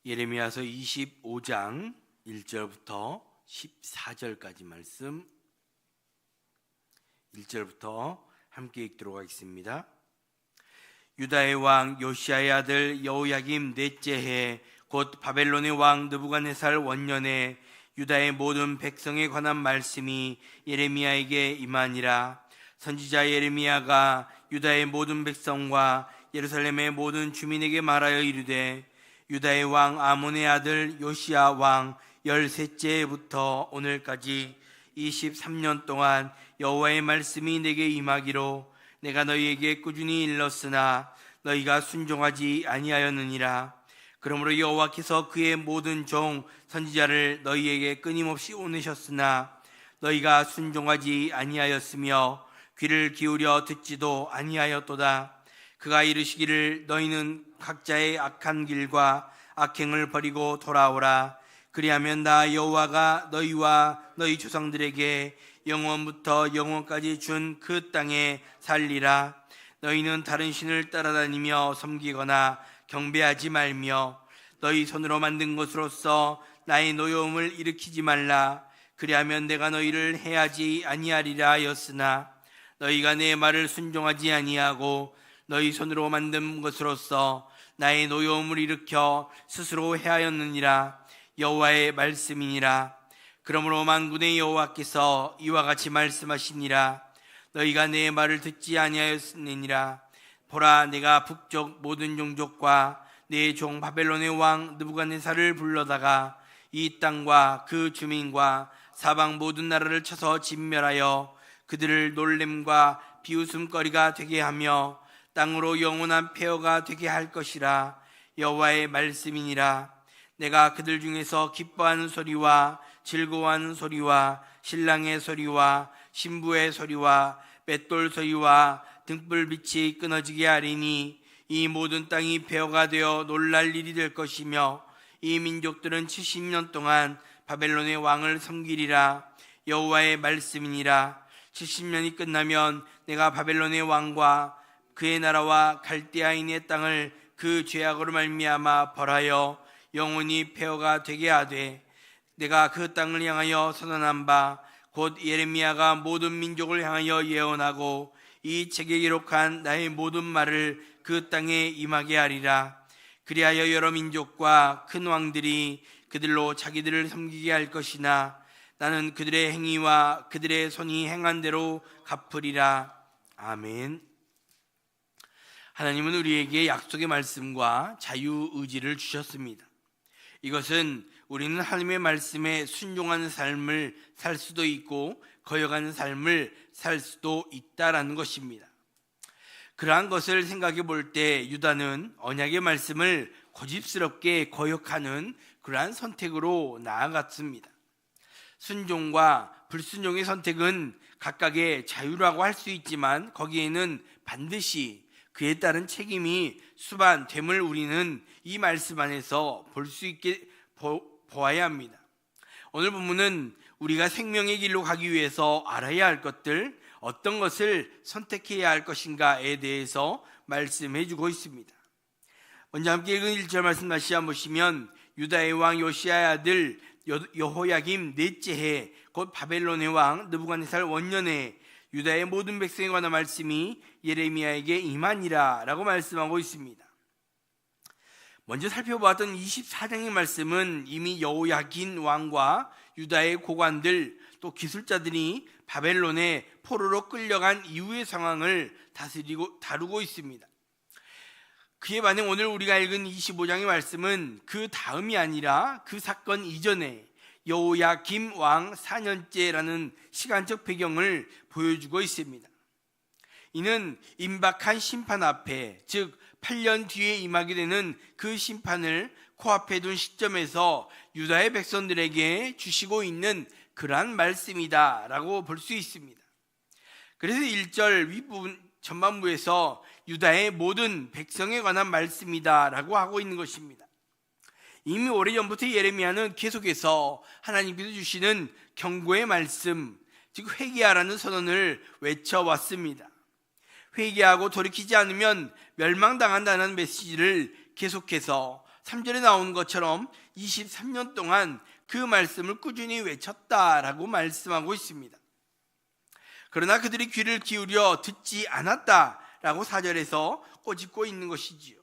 예레미야서 25장 1절부터 14절까지 말씀 1절부터 함께 읽도록 하겠습니다. 유다의 왕 요시야의 아들 여호야김 넷째 해 곧 바벨론의 왕 느부갓네살 원년에 유다의 모든 백성에 관한 말씀이 예레미야에게 임하니라. 선지자 예레미야가 유다의 모든 백성과 예루살렘의 모든 주민에게 말하여 이르되, 유다의 왕 아몬의 아들 요시야 왕 13째 해부터 오늘까지 23년 동안 여호와의 말씀이 내게 임하기로 내가 너희에게 꾸준히 일렀으나 너희가 순종하지 아니하였느니라. 그러므로 여호와께서 그의 모든 종 선지자를 너희에게 끊임없이 보내셨으나 너희가 순종하지 아니하였으며 귀를 기울여 듣지도 아니하였도다. 그가 이르시기를 너희는 각자의 악한 길과 악행을 버리고 돌아오라. 그리하면 나 여호와가 너희와 너희 조상들에게 영원부터 영원까지 준 그 땅에 살리라. 너희는 다른 신을 따라다니며 섬기거나 경배하지 말며 너희 손으로 만든 것으로서 나의 노여움을 일으키지 말라. 그리하면 내가 너희를 해하지 아니하리라 하였으나 너희가 내 말을 순종하지 아니하고 너희 손으로 만든 것으로서 나의 노여움을 일으켜 스스로 해하였느니라. 여호와의 말씀이니라. 그러므로 만군의 여호와께서 이와 같이 말씀하시니라. 너희가 내 말을 듣지 아니하였느니라. 보라, 내가 북쪽 모든 종족과 내 종 바벨론의 왕 느부갓네살을 불러다가 이 땅과 그 주민과 사방 모든 나라를 쳐서 진멸하여 그들을 놀램과 비웃음거리가 되게 하며 땅으로 영원한 폐허가 되게 할 것이라. 여호와의 말씀이니라. 내가 그들 중에서 기뻐하는 소리와 즐거워하는 소리와 신랑의 소리와 신부의 소리와 맷돌 소리와 등불빛이 끊어지게 하리니 이 모든 땅이 폐허가 되어 놀랄 일이 될 것이며 이 민족들은 70년 동안 바벨론의 왕을 섬기리라. 여호와의 말씀이니라. 70년이 끝나면 내가 바벨론의 왕과 그의 나라와 갈대아인의 땅을 그 죄악으로 말미암아 벌하여 영원히 폐허가 되게 하되 내가 그 땅을 향하여 선언한 바 곧 예레미야가 모든 민족을 향하여 예언하고 이 책에 기록한 나의 모든 말을 그 땅에 임하게 하리라. 그리하여 여러 민족과 큰 왕들이 그들로 자기들을 섬기게 할 것이나 나는 그들의 행위와 그들의 손이 행한 대로 갚으리라. 아멘. 하나님은 우리에게 약속의 말씀과 자유의지를 주셨습니다. 이것은 우리는 하나님의 말씀에 순종하는 삶을 살 수도 있고 거역하는 삶을 살 수도 있다라는 것입니다. 그러한 것을 생각해 볼 때 유다는 언약의 말씀을 고집스럽게 거역하는 그러한 선택으로 나아갔습니다. 순종과 불순종의 선택은 각각의 자유라고 할 수 있지만 거기에는 반드시 그에 따른 책임이 수반됨을 우리는 이 말씀 안에서 볼 수 있게 보아야 합니다. 오늘 본문은 우리가 생명의 길로 가기 위해서 알아야 할 것들, 어떤 것을 선택해야 할 것인가에 대해서 말씀해 주고 있습니다. 먼저 함께 읽은 1절 말씀 다시 한번 보시면 유다의 왕 요시야의 아들 여호야김 넷째 해 곧 바벨론의 왕 느부갓네살 원년에 유다의 모든 백성에 관한 말씀이 예레미야에게 임하니라 라고 말씀하고 있습니다. 먼저 살펴보았던 24장의 말씀은 이미 여호야긴 왕과 유다의 고관들 또 기술자들이 바벨론에 포로로 끌려간 이후의 상황을 다루고 있습니다. 그에 반해 오늘 우리가 읽은 25장의 말씀은 그 다음이 아니라 그 사건 이전에 여호야김 왕 4년째라는 시간적 배경을 보여주고 있습니다. 이는 임박한 심판 앞에, 즉 8년 뒤에 임하게 되는 그 심판을 코앞에 둔 시점에서 유다의 백성들에게 주시고 있는 그러한 말씀이다 라고 볼 수 있습니다. 그래서 1절 윗부분 전반부에서 유다의 모든 백성에 관한 말씀이다 라고 하고 있는 것입니다. 이미 오래전부터 예레미야는 계속해서 하나님께서 주시는 경고의 말씀, 즉 회개하라는 선언을 외쳐왔습니다. 회개하고 돌이키지 않으면 멸망당한다는 메시지를 계속해서 3절에 나온 것처럼 23년 동안 그 말씀을 꾸준히 외쳤다라고 말씀하고 있습니다. 그러나 그들이 귀를 기울여 듣지 않았다라고 4절에서 꼬집고 있는 것이지요.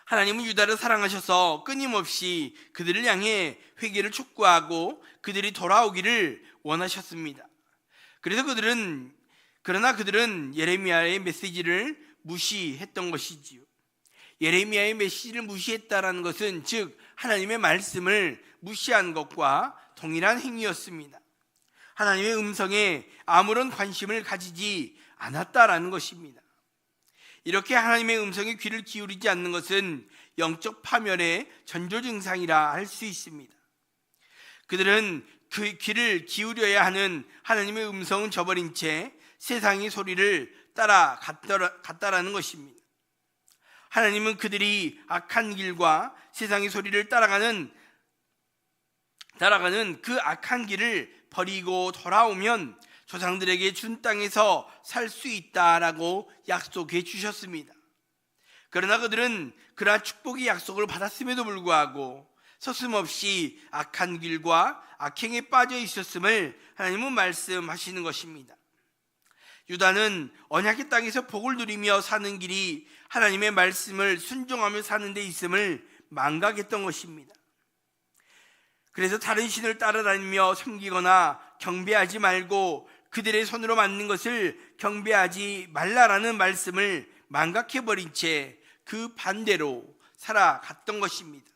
하나님은 유다를 사랑하셔서 끊임없이 그들을 향해 회개를 촉구하고 그들이 돌아오기를 원하셨습니다. 그러나 그들은 예레미야의 메시지를 무시했던 것이지요. 예레미야의 메시지를 무시했다라는 것은 즉 하나님의 말씀을 무시한 것과 동일한 행위였습니다. 하나님의 음성에 아무런 관심을 가지지 않았다라는 것입니다. 이렇게 하나님의 음성에 귀를 기울이지 않는 것은 영적 파멸의 전조 증상이라 할 수 있습니다. 그들은 그 귀를 기울여야 하는 하나님의 음성은 저버린 채 세상의 소리를 따라갔다라는 것입니다. 하나님은 그들이 악한 길과 세상의 소리를 따라가는 그 악한 길을 버리고 돌아오면 조상들에게 준 땅에서 살 수 있다라고 약속해 주셨습니다. 그러나 그들은 그러한 축복의 약속을 받았음에도 불구하고 서슴없이 악한 길과 악행에 빠져 있었음을 하나님은 말씀하시는 것입니다. 유다는 언약의 땅에서 복을 누리며 사는 길이 하나님의 말씀을 순종하며 사는 데 있음을 망각했던 것입니다. 그래서 다른 신을 따라다니며 섬기거나 경배하지 말고 그들의 손으로 만든 것을 경배하지 말라라는 말씀을 망각해버린 채 그 반대로 살아갔던 것입니다.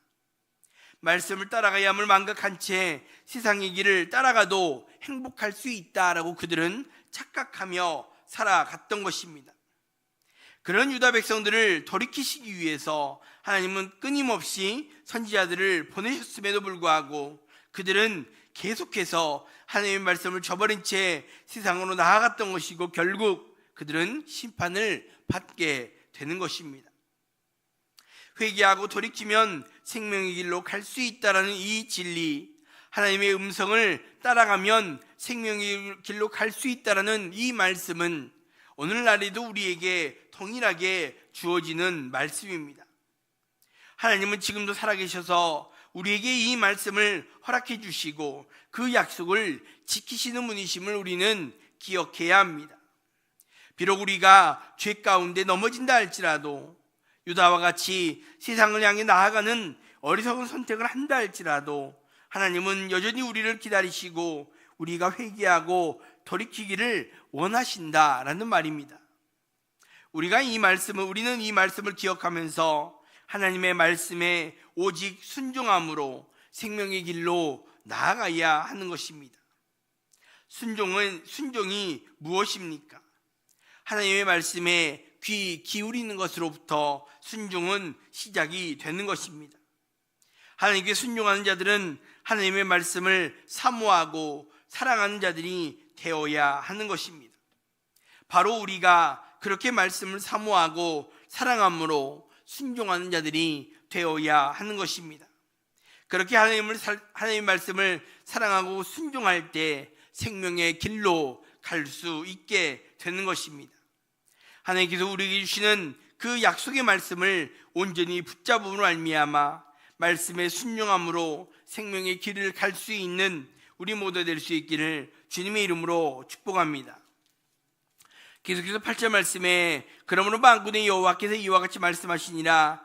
말씀을 따라가야 함을 망각한 채 세상의 길을 따라가도 행복할 수 있다라고 그들은 착각하며 살아갔던 것입니다. 그런 유다 백성들을 돌이키시기 위해서 하나님은 끊임없이 선지자들을 보내셨음에도 불구하고 그들은 계속해서 하나님의 말씀을 저버린 채 세상으로 나아갔던 것이고 결국 그들은 심판을 받게 되는 것입니다. 회개하고 돌이키면 생명의 길로 갈 수 있다라는 이 진리, 하나님의 음성을 따라가면 생명의 길로 갈 수 있다라는 이 말씀은 오늘날에도 우리에게 동일하게 주어지는 말씀입니다. 하나님은 지금도 살아계셔서 우리에게 이 말씀을 허락해 주시고 그 약속을 지키시는 분이심을 우리는 기억해야 합니다. 비록 우리가 죄 가운데 넘어진다 할지라도 유다와 같이 세상을 향해 나아가는 어리석은 선택을 한다 할지라도 하나님은 여전히 우리를 기다리시고 우리가 회개하고 돌이키기를 원하신다라는 말입니다. 우리는 이 말씀을 기억하면서 하나님의 말씀에 오직 순종함으로 생명의 길로 나아가야 하는 것입니다. 순종이 무엇입니까? 하나님의 말씀에 귀 기울이는 것으로부터 순종은 시작이 되는 것입니다. 하나님께 순종하는 자들은 하나님의 말씀을 사모하고 사랑하는 자들이 되어야 하는 것입니다. 바로 우리가 그렇게 말씀을 사모하고 사랑함으로 순종하는 자들이 되어야 하는 것입니다. 그렇게 하나님의 말씀을 사랑하고 순종할 때 생명의 길로 갈 수 있게 되는 것입니다. 하나님께서 우리에게 주시는 그 약속의 말씀을 온전히 붙잡음으로 말미암아 말씀에 순종함으로 생명의 길을 갈 수 있는 우리 모두 될 수 있기를 주님의 이름으로 축복합니다. 계속해서 8절 말씀에 그러므로 만군의 여호와께서 이와 같이 말씀하시니라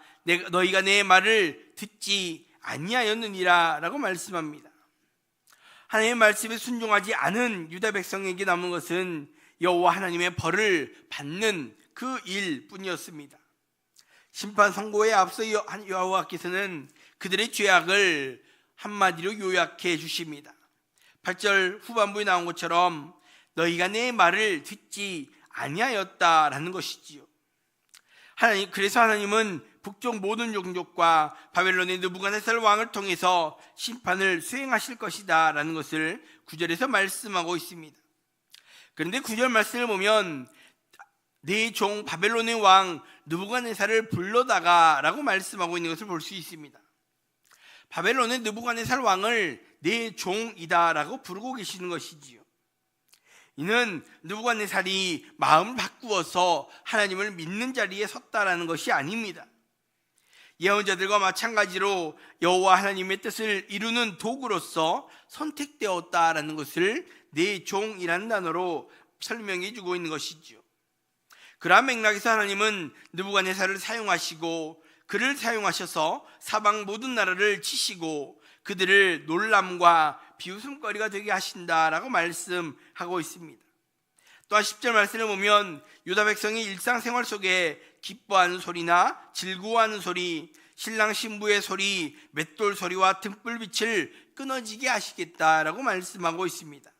너희가 내 말을 듣지 아니하였느니라 라고 말씀합니다. 하나님의 말씀에 순종하지 않은 유다 백성에게 남은 것은 여호와 하나님의 벌을 받는 그 일뿐이었습니다. 심판 선고에 앞서 여호와께서는 그들의 죄악을 한마디로 요약해 주십니다. 8절 후반부에 나온 것처럼 너희가 내 말을 듣지 아니하였다라는 것이지요. 그래서 하나님은 북쪽 모든 종족과 바벨론의 느부갓네살 왕을 통해서 심판을 수행하실 것이다 라는 것을 9절에서 말씀하고 있습니다. 그런데 9절 말씀을 보면 내 종 바벨론의 왕 느부갓네살을 불러다가 라고 말씀하고 있는 것을 볼 수 있습니다. 바벨론의 느부갓네살 왕을 내 종이다 라고 부르고 계시는 것이지요. 이는 느부갓네살이 마음을 바꾸어서 하나님을 믿는 자리에 섰다라는 것이 아닙니다. 예언자들과 마찬가지로 여호와 하나님의 뜻을 이루는 도구로서 선택되었다라는 것을 내 종이라는 단어로 설명해 주고 있는 것이죠. 그러한 맥락에서 하나님은 느부갓네살을 사용하시고 그를 사용하셔서 사방 모든 나라를 치시고 그들을 놀람과 비웃음거리가 되게 하신다라고 말씀하고 있습니다. 또한 10절 말씀을 보면 유다 백성이 일상생활 속에 기뻐하는 소리나 즐거워하는 소리, 신랑 신부의 소리, 맷돌 소리와 등불빛을 끊어지게 하시겠다라고 말씀하고 있습니다.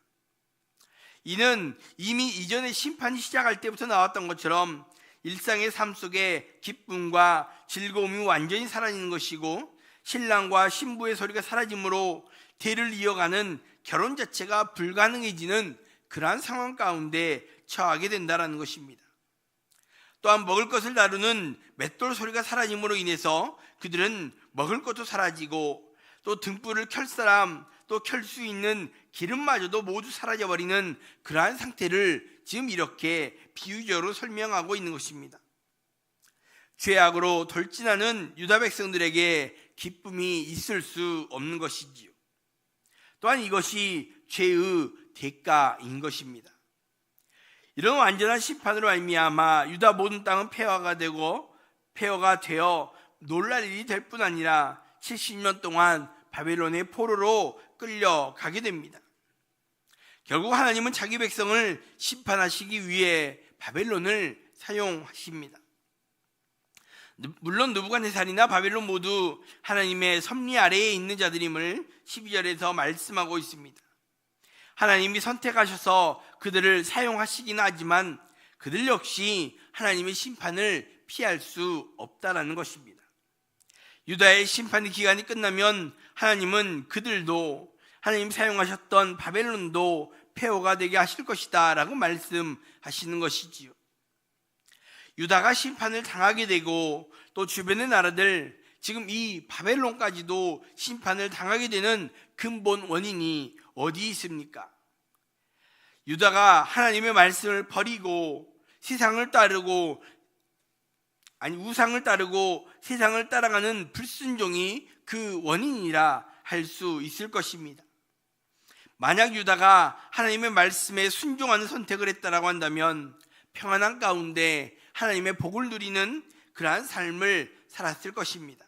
이는 이미 이전에 심판이 시작할 때부터 나왔던 것처럼 일상의 삶 속에 기쁨과 즐거움이 완전히 사라지는 것이고 신랑과 신부의 소리가 사라지므로 대를 이어가는 결혼 자체가 불가능해지는 그러한 상황 가운데 처하게 된다는 것입니다. 또한 먹을 것을 다루는 맷돌 소리가 사라짐으로 인해서 그들은 먹을 것도 사라지고 또 등불을 켤 사람 또 켤 수 있는 기름마저도 모두 사라져버리는 그러한 상태를 지금 이렇게 비유적으로 설명하고 있는 것입니다. 죄악으로 돌진하는 유다 백성들에게 기쁨이 있을 수 없는 것이지요. 또한 이것이 죄의 대가인 것입니다. 이런 완전한 심판으로 말미암아 유다 모든 땅은 폐허가 되어 놀랄 일이 될 뿐 아니라 70년 동안 바벨론의 포로로 끌려가게 됩니다. 결국 하나님은 자기 백성을 심판하시기 위해 바벨론을 사용하십니다. 물론 느부갓네살이나 바벨론 모두 하나님의 섭리 아래에 있는 자들임을 12절에서 말씀하고 있습니다. 하나님이 선택하셔서 그들을 사용하시긴 하지만 그들 역시 하나님의 심판을 피할 수 없다라는 것입니다. 유다의 심판 기간이 끝나면 하나님은 그들도 하나님 사용하셨던 바벨론도 폐허가 되게 하실 것이다 라고 말씀하시는 것이지요. 유다가 심판을 당하게 되고 또 주변의 나라들, 지금 이 바벨론까지도 심판을 당하게 되는 근본 원인이 어디 있습니까? 유다가 하나님의 말씀을 버리고 우상을 따르고 세상을 따라가는 불순종이 그 원인이라 할 수 있을 것입니다. 만약 유다가 하나님의 말씀에 순종하는 선택을 했다라고 한다면 평안한 가운데 하나님의 복을 누리는 그러한 삶을 살았을 것입니다.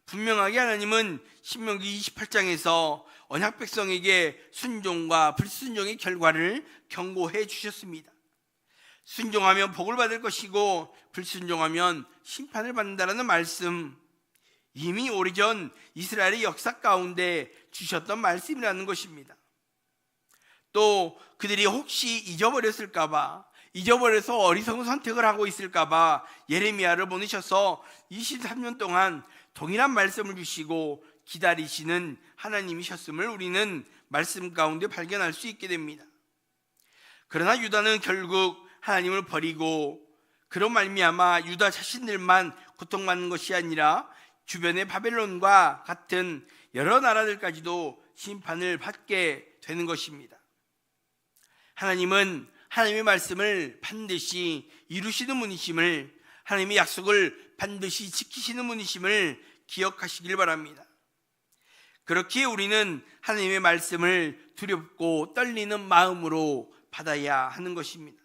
분명하게 하나님은 신명기 28장에서 언약 백성에게 순종과 불순종의 결과를 경고해 주셨습니다. 순종하면 복을 받을 것이고 불순종하면 심판을 받는다라는 말씀, 이미 오래전 이스라엘의 역사 가운데 주셨던 말씀이라는 것입니다. 또 그들이 혹시 잊어버려서 어리석은 선택을 하고 있을까봐 예레미야를 보내셔서 23년 동안 동일한 말씀을 주시고 기다리시는 하나님이셨음을 우리는 말씀 가운데 발견할 수 있게 됩니다. 그러나 유다는 결국 하나님을 버리고 그런 말미암아 유다 자신들만 고통받는 것이 아니라 주변의 바벨론과 같은 여러 나라들까지도 심판을 받게 되는 것입니다. 하나님은 하나님의 말씀을 반드시 이루시는 분이심을, 하나님의 약속을 반드시 지키시는 분이심을 기억하시길 바랍니다. 그렇기에 우리는 하나님의 말씀을 두렵고 떨리는 마음으로 받아야 하는 것입니다.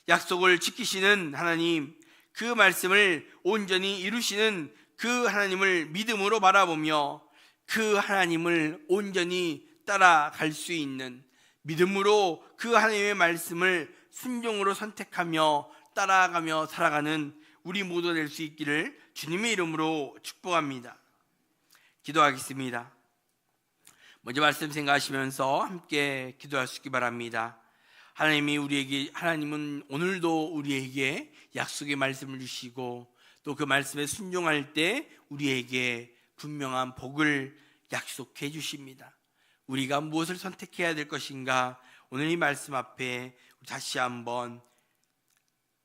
약속을 지키시는 하나님, 그 말씀을 온전히 이루시는 그 하나님을 믿음으로 바라보며 그 하나님을 온전히 따라갈 수 있는 믿음으로 그 하나님의 말씀을 순종으로 선택하며 따라가며 살아가는 우리 모두 될 수 있기를 주님의 이름으로 축복합니다. 기도하겠습니다. 먼저 말씀 생각하시면서 함께 기도할 수 있기 바랍니다. 하나님은 오늘도 우리에게 약속의 말씀을 주시고 또 그 말씀에 순종할 때 우리에게 분명한 복을 약속해 주십니다. 우리가 무엇을 선택해야 될 것인가, 오늘 이 말씀 앞에 다시 한번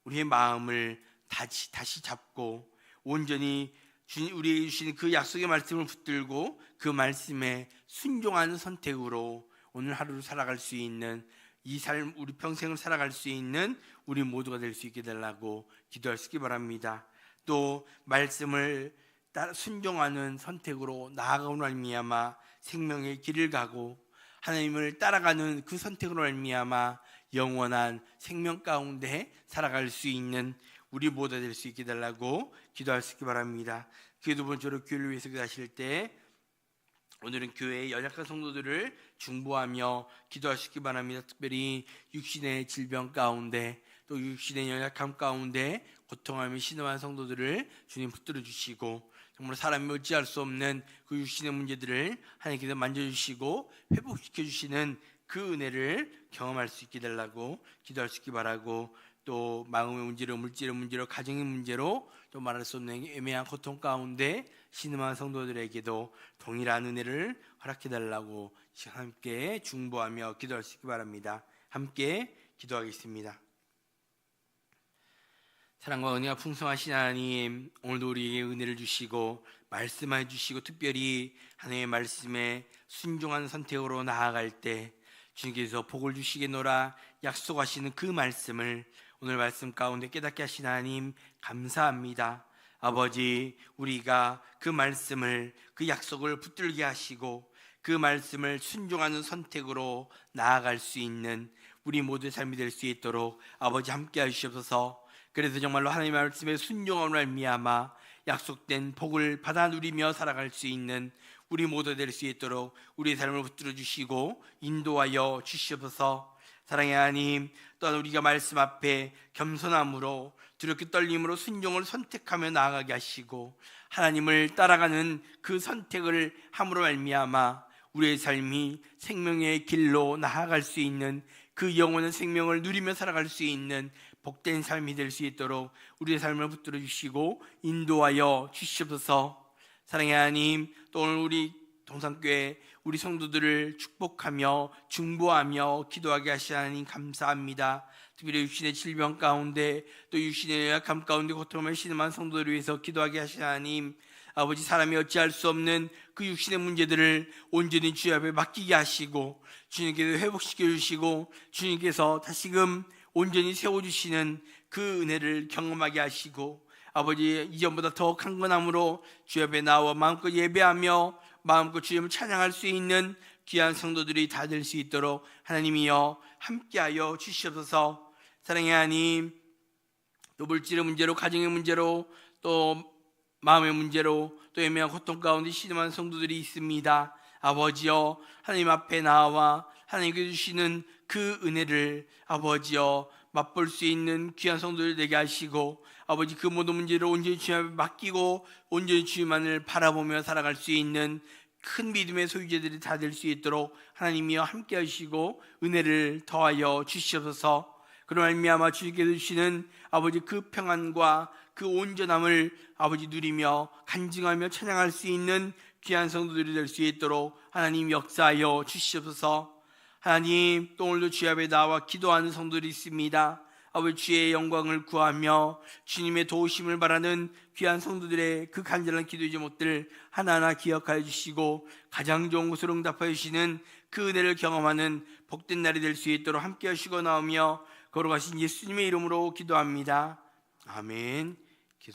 우리의 마음을 다시 잡고 온전히 우리에게 주신 그 약속의 말씀을 붙들고 그 말씀에 순종하는 선택으로 오늘 하루를 살아갈 수 있는, 이 삶, 우리 평생을 살아갈 수 있는 우리 모두가 될 수 있게 달라고 기도할 수 있기 바랍니다. 또 말씀을 따라 순종하는 선택으로 나아가고 말미암아 생명의 길을 가고 하나님을 따라가는 그 선택으로 말미암아 영원한 생명 가운데 살아갈 수 있는 우리 모두 될 수 있게 달라고 기도할 수 있기 바랍니다. 그 두 번째로 교회를 위해서 기도하실 때 오늘은 교회의 연약한 성도들을 중보하며 기도할 수 있기 바랍니다. 특별히 육신의 질병 가운데 또 육신의 연약함 가운데 고통하며 신음한 성도들을 주님 붙들어 주시고 정말 사람이 어찌할 수 없는 그 육신의 문제들을 하나님께서 만져주시고 회복시켜 주시는 그 은혜를 경험할 수 있게 달라고 기도할 수 있기 바라고, 또 마음의 문제로, 물질의 문제로, 가정의 문제로 또 말할 수 없는 애매한 고통 가운데 신음한 성도들에게도 동일한 은혜를 허락해 달라고 함께 중보하며 기도할 수 있기 바랍니다. 함께 기도하겠습니다. 사랑과 은혜가 풍성하신 하나님, 오늘도 우리에게 은혜를 주시고 말씀해 주시고 특별히 하나님의 말씀에 순종하는 선택으로 나아갈 때 주님께서 복을 주시겠노라 약속하시는 그 말씀을 오늘 말씀 가운데 깨닫게 하신 하나님 감사합니다. 아버지, 우리가 그 말씀을, 그 약속을 붙들게 하시고 그 말씀을 순종하는 선택으로 나아갈 수 있는 우리 모두의 삶이 될 수 있도록 아버지 함께 하시옵소서. 그래서 정말로 하나님의 말씀에 순종함으로 말미암아 약속된 복을 받아 누리며 살아갈 수 있는 우리 모두 될 수 있도록 우리의 삶을 붙들어 주시고 인도하여 주시옵소서. 사랑의 하나님, 또한 우리가 말씀 앞에 겸손함으로 두렵게 떨림으로 순종을 선택하며 나아가게 하시고 하나님을 따라가는 그 선택을 함으로 말미암아 우리의 삶이 생명의 길로 나아갈 수 있는 그 영원한 생명을 누리며 살아갈 수 있는 복된 삶이 될 수 있도록 우리의 삶을 붙들어 주시고 인도하여 주시옵소서. 사랑의 하나님, 또 오늘 우리 동산교회 우리 성도들을 축복하며 중보하며 기도하게 하시는 하나님 감사합니다. 특별히 육신의 질병 가운데 또 육신의 연약함 가운데 고통을 신음한 성도들을 위해서 기도하게 하시는 하나님, 아버지, 사람이 어찌할 수 없는 그 육신의 문제들을 온전히 주님 앞에 맡기게 하시고 주님께서 회복시켜 주시고 주님께서 다시금 온전히 세워주시는 그 은혜를 경험하게 하시고 아버지, 이전보다 더 강건함으로 주 앞에 나와 마음껏 예배하며 마음껏 주님을 찬양할 수 있는 귀한 성도들이 다 될 수 있도록 하나님이여 함께하여 주시옵소서. 사랑의 하나님, 또 물질의 문제로, 가정의 문제로, 또 마음의 문제로, 또 애매한 고통 가운데 신음한 성도들이 있습니다. 아버지여, 하나님 앞에 나와 하나님께 주시는 그 은혜를 아버지여 맛볼 수 있는 귀한 성도들 되게 하시고 아버지, 그 모든 문제를 온전히 주님 앞에 맡기고 온전히 주님만을 바라보며 살아갈 수 있는 큰 믿음의 소유자들이 다 될 수 있도록 하나님이여 함께 하시고 은혜를 더하여 주시옵소서. 그로 말미암아 주님께서 주시는 아버지 그 평안과 그 온전함을 아버지 누리며 간증하며 찬양할 수 있는 귀한 성도들이 될 수 있도록 하나님 역사하여 주시옵소서. 하나님, 또 오늘도 주의 앞에 나와 기도하는 성도들이 있습니다. 아버지, 주의 영광을 구하며 주님의 도우심을 바라는 귀한 성도들의 그 간절한 기도의 제목들 하나하나 기억하여 주시고 가장 좋은 곳으로 응답하여 주시는 그 은혜를 경험하는 복된 날이 될 수 있도록 함께 하시고 나오며 거룩하신 예수님의 이름으로 기도합니다. 아멘.